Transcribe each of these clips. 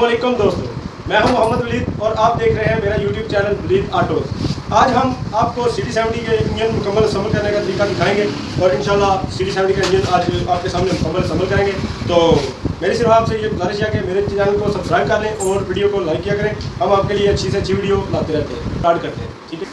अस्सलामुअलैकुम दोस्तों, मैं हूं मोहम्मद वलीद और आप देख रहे हैं मेरा यूट्यूब चैनल वलीद ऑटोज़। आज हम आपको CD70 के इंजन मुकम्मल असम्बल करने का तरीका दिखाएंगे और इंशाल्लाह CD70 का इंजन आज आपके सामने मुकम्मल असम्बल करेंगे। तो मेरी सिर्फ आपसे ये गुजारिश है कि मेरे चैनल को सब्सक्राइब कर लें और वीडियो को लाइक किया करें। हम आपके लिए अच्छी से अच्छी वीडियो लाते रहते हैं, स्टार्ट करते हैं। ठीक है।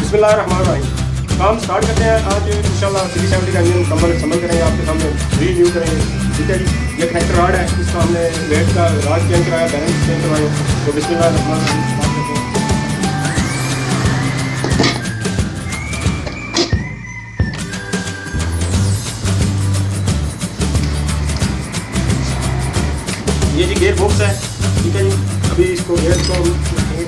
बिस्मिल्लाहिर्रहमानिर्रहीम। काम स्टार्ट करते हैं। आज इंशाल्लाह CD70 का इंजन मुकम्मल असम्बल करेंगे, आपके सामने रिव्यू करेंगे। ठीक है जी। ये कनेक्टर रॉड है, इसका हमने वेट का रॉड चेंज कराया, बैलेंस चेंज करवाया। तो बिस्मिल्लाहिर्रहमानिर्रहीम स्टार्ट करते हैं। ये जी गेयर बॉक्स है। ठीक है जी। अभी इसको गेयर को रखेंगे।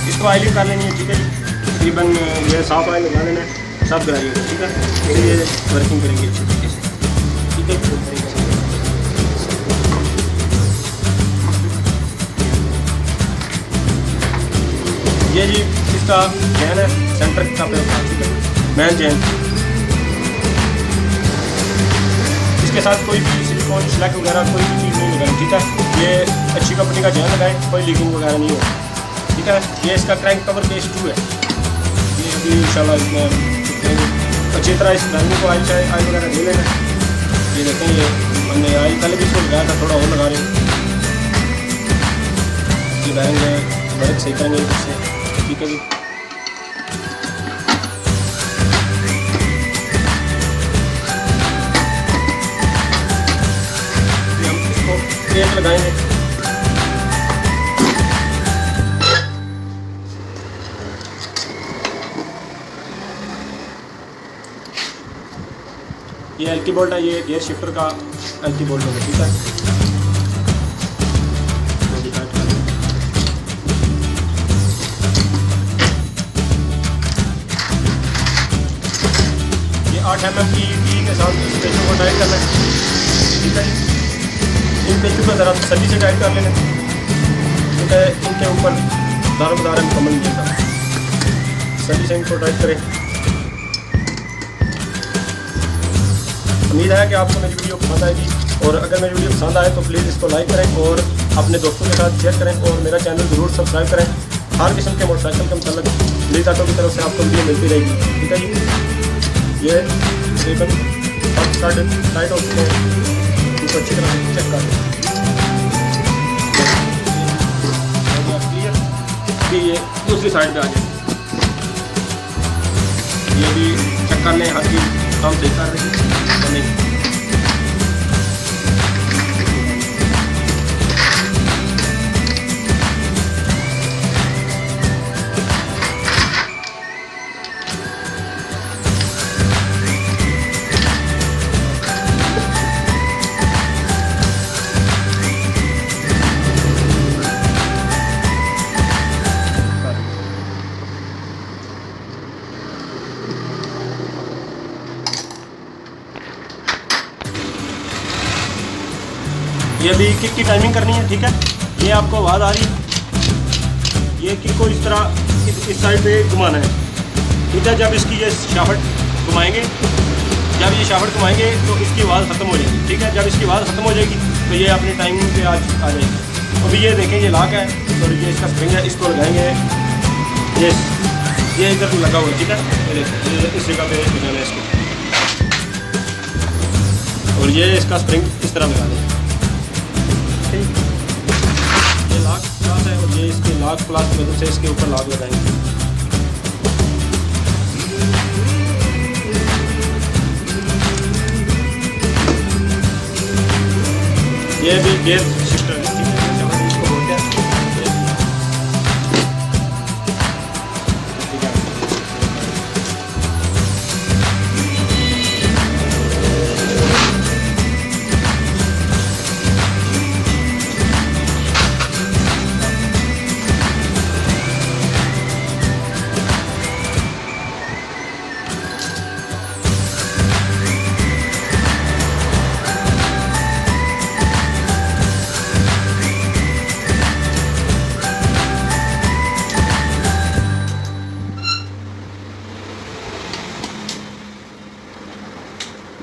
इसको ऑयलिंग कर लेनी है। ठीक है जी। तकरीबन ये साफ ऑयल लगा लेना है, सब कराइएगा। ठीक है। फिर ये वर्किंग करेंगे अच्छी तरीके से। ठीक है। ये जी इसका चैन है, सेंटर का पे होता है। ठीक है। मैन चैन, इसके साथ कोई भी सिलिकॉन स्लैक वगैरह कोई भी चीज़ नहीं लगाएं। ठीक है। ये अच्छी कंपनी का चैन लगाएं, कोई लीकिंग वगैरह नहीं होगा। ठीक है। ये इसका क्रैंक कवर बेस 2 है। ये अभी इंशाल्लाह इसमें अच्छी तरह इस बैरिंग को ऑयल वगैरह दे लेना। ये देखें, ये हमने ऑयल पहले भी इसको लगाया था, थोड़ा और लगा रहे हैं। ये बैरिंग वर्क सही करेंगे इससे। ठीक है जी। हम इसको टेप लगाएंगे। ये एल्की बोल्ट है, ये गियर शिफ्टर का एल्की बोल्ट होगा। ठीक है। ये 8 mm की टी के साथ इस पेचों को टाइट करना है। ठीक है। इन पेचों को ज़रा तसल्ली से टाइट कर लेना। ठीक है। इनके ऊपर दारोमदार मुकम्मल नहीं देता, तसल्ली से इनको टाइट करें। उम्मीद है कि आपको मेरी वीडियो पसंद आएगी, और अगर मेरी वीडियो पसंद आए तो प्लीज़ इसको लाइक करें और अपने दोस्तों के साथ शेयर करें, और मेरा चैनल ज़रूर सब्सक्राइब करें। हर किस्म के मोटरसाइकिल के मतलब वलीद ऑटो की तरफ से आपको वीडियो मिलती रहेगी। ठीक है जी। ये तकरीबन टाइट हो चुके हैं, इनको अच्छी तरह से चेक कर लें। क्लियर। अभी ये दूसरी साइड पर आ जाए, ये भी चेक कर लें हर चीज़ काम सही कर रही है नहीं। ये अभी किक की टाइमिंग करनी है, ठीक है। ये आपको आवाज़ आ रही है, ये किक को इस तरह इस साइड पे घुमाना है, ठीक है। जब इसकी ये शाफट घुमाएंगे, जब ये शाफट घुमाएंगे तो इसकी आवाज़ ख़त्म हो जाएगी, ठीक है। जब इसकी आवाज़ ख़त्म हो जाएगी तो ये अपनी टाइमिंग पे आज आ जाएगी। अभी ये देखें, ये लॉक है और ये इसका स्प्रिंग है, इसको लगाएंगे। ये इधर लगा हुआ है, ठीक है। ये इस जगह पे लगाना है इसको, और ये इसका स्प्रिंग इस तरह लगा दें, ठीक। ये लॉक प्लास है और ये इसके लॉक प्लास की वजह से इसके ऊपर लॉक लगाएंगे। ये भी गेयर शिफ्टर है, ठीक है। इसको बोलते हैं, ठीक है।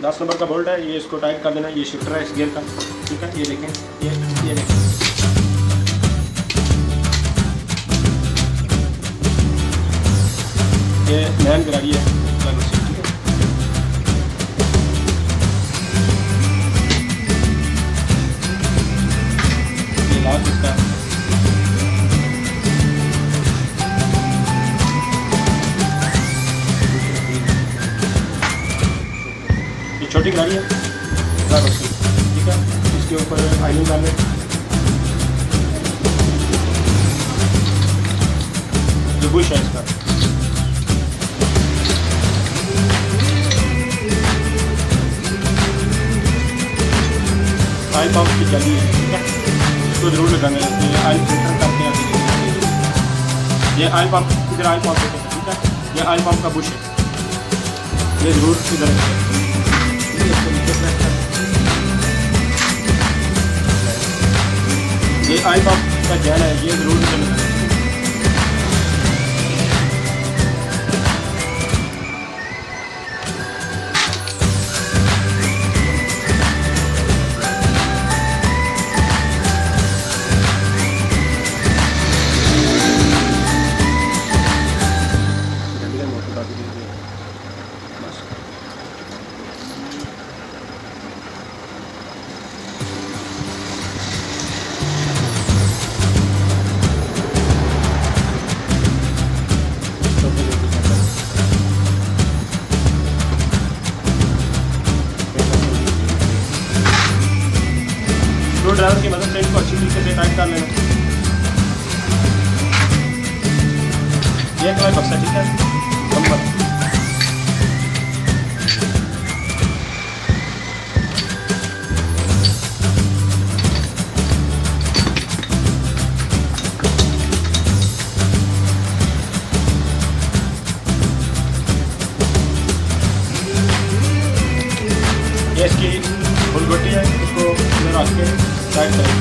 दस नंबर का बोल्ट है, ये इसको टाइट कर देना। ये शिफ्टर है इस गियर का, ठीक है। ये देखें, ये देखें, ये मैन गाड़ी है, ठीक है। ये लॉक इसका, छोटी गाड़ी है, ठीक है। इसके ऊपर आइलिंग डाल लें। ये बुश है इसका, ऑयल पंप की जाली है, ठीक है। इसको जरूर लगाना है, ये ऑयल फिल्टर करके आगे। ये ऑयल पंप, इधर ऑयल पंप होता है, ठीक है। ये ऑयल पंप का बुश है, ये जरूर इधर है। ये ऑयल पंप का जैल है, ये जरूर लगाना है। ड्राइवर की मदद से इसको अच्छी तरीके से टाइट कर लेना। ये एक बक्सा, ठीक है। नंबर ये इसकी फुलगोटी है, इसको रख के टाइट करें।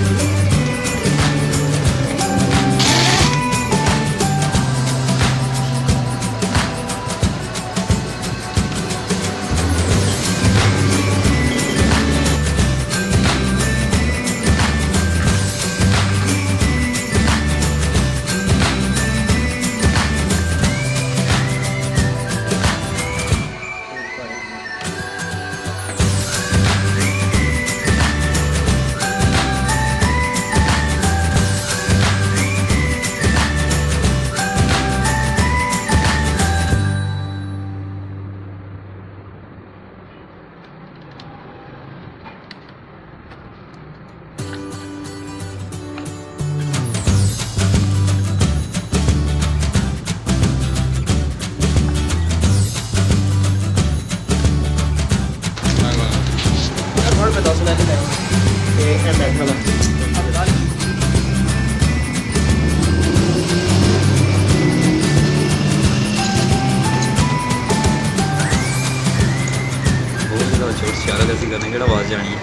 इशारा कैसे करने की आवाज़ जानी है।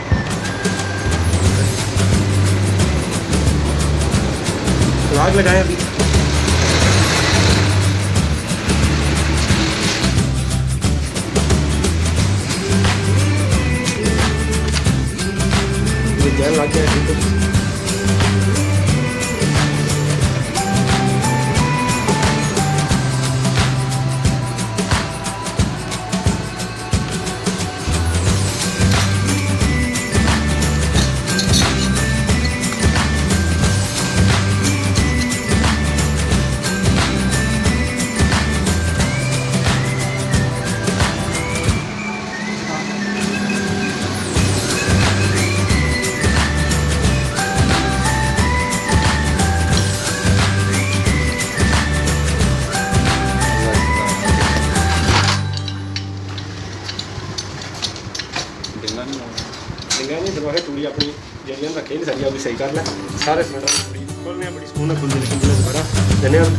आग लगाएं अभी। ये जल लग गया ठीक है। नहीं दबा के तूड़ी अपनी जड़ियाँ रखे नहीं सारी अभी सही कर लै सारे सिलेंडर तूड़ी खोलने बड़ी सुकून खुल जाए लेकिन दोबारा धन्यवाद।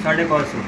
साढ़े 500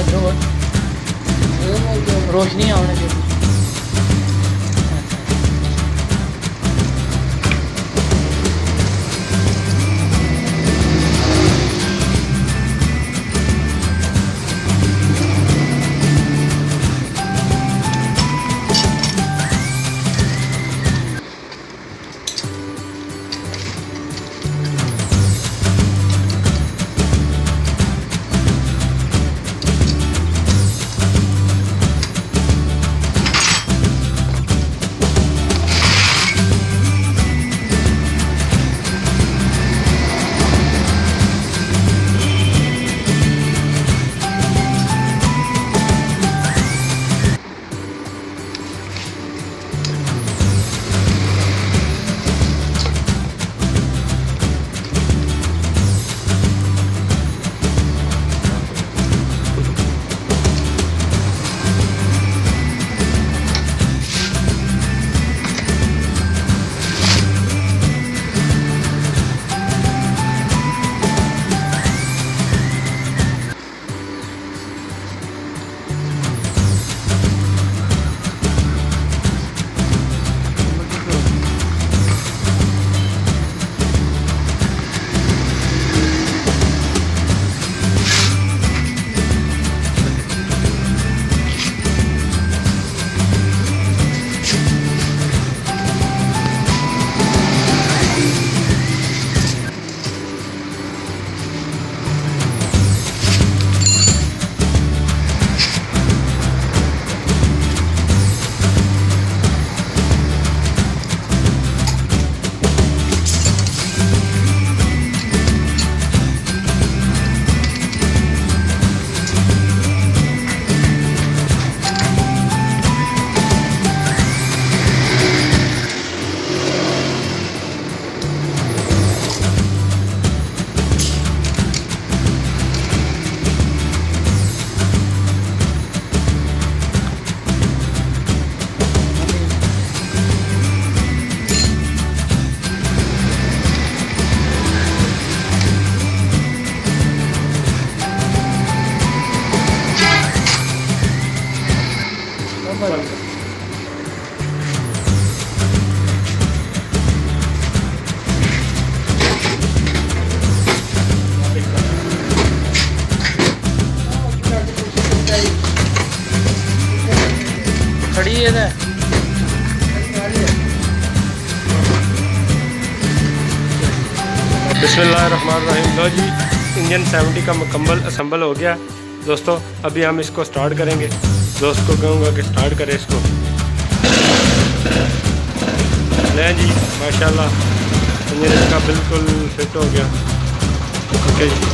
थोड़ा इधर रोशनी आने चाहिए। ये था। बिस्मिल्लाहिर्रहमानिर्रहीम। लो जी, इंजन 70 का मुकम्मल असम्बल हो गया दोस्तों। अभी हम इसको स्टार्ट करेंगे। दोस्त को कहूँगा कि स्टार्ट करें इसको। ले जी, माशाल्लाह इंजन इसका बिल्कुल फिट हो गया। ओके जी।